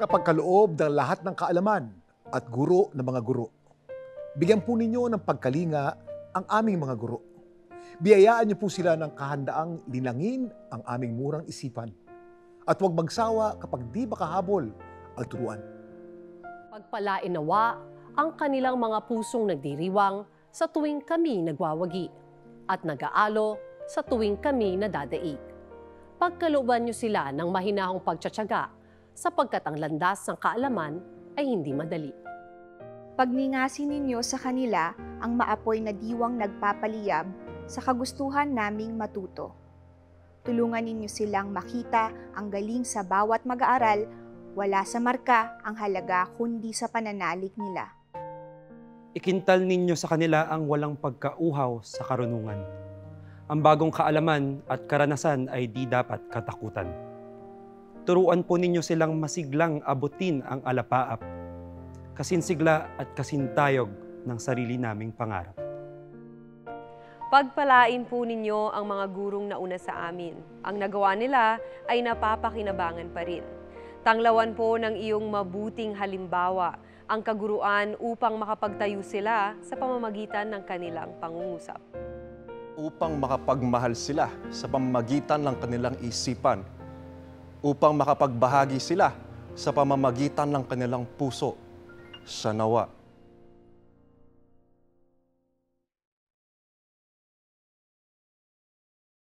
tagapagkaloob ng lahat ng kaalaman at guro ng mga guro. Bigyan po ninyo ng pagkalinga ang aming mga guro. Biyayaan niyo po sila ng kahandaang linangin ang aming murang isipan. At huwag magsawa kapag di makahabol ang turuan. Pagpalain nawa ang kanilang mga pusong nagdiriwang sa tuwing kami nagwawagi at nag-aalo sa tuwing kami nadadaig. Pagkalooban niyo sila ng mahinahong pagtsatsaga sapagkat ang landas ng kaalaman ay hindi madali. Pagningasin ninyo sa kanila ang maapoy na diwang nagpapaliyab sa kagustuhan naming matuto. Tulungan ninyo silang makita ang galing sa bawat mag-aaral, wala sa marka ang halaga kundi sa pananalig nila. Ikintal ninyo sa kanila ang walang pagkauhaw sa karunungan. Ang bagong kaalaman at karanasan ay di dapat katakutan. Turuan po ninyo silang masiglang abutin ang alapaap, kasinsigla at kasintayog ng sarili naming pangarap. Pagpalain po ninyo ang mga gurong nauna sa amin. Ang nagawa nila ay napapakinabangan pa rin. Tanglawan po ng iyong mabuting halimbawa ang kaguruan upang makapagtayo sila sa pamamagitan ng kanilang pangungusap. Upang makapagmahal sila sa pamamagitan ng kanilang isipan, upang makapagbahagi sila sa pamamagitan ng kanilang puso, sa nawa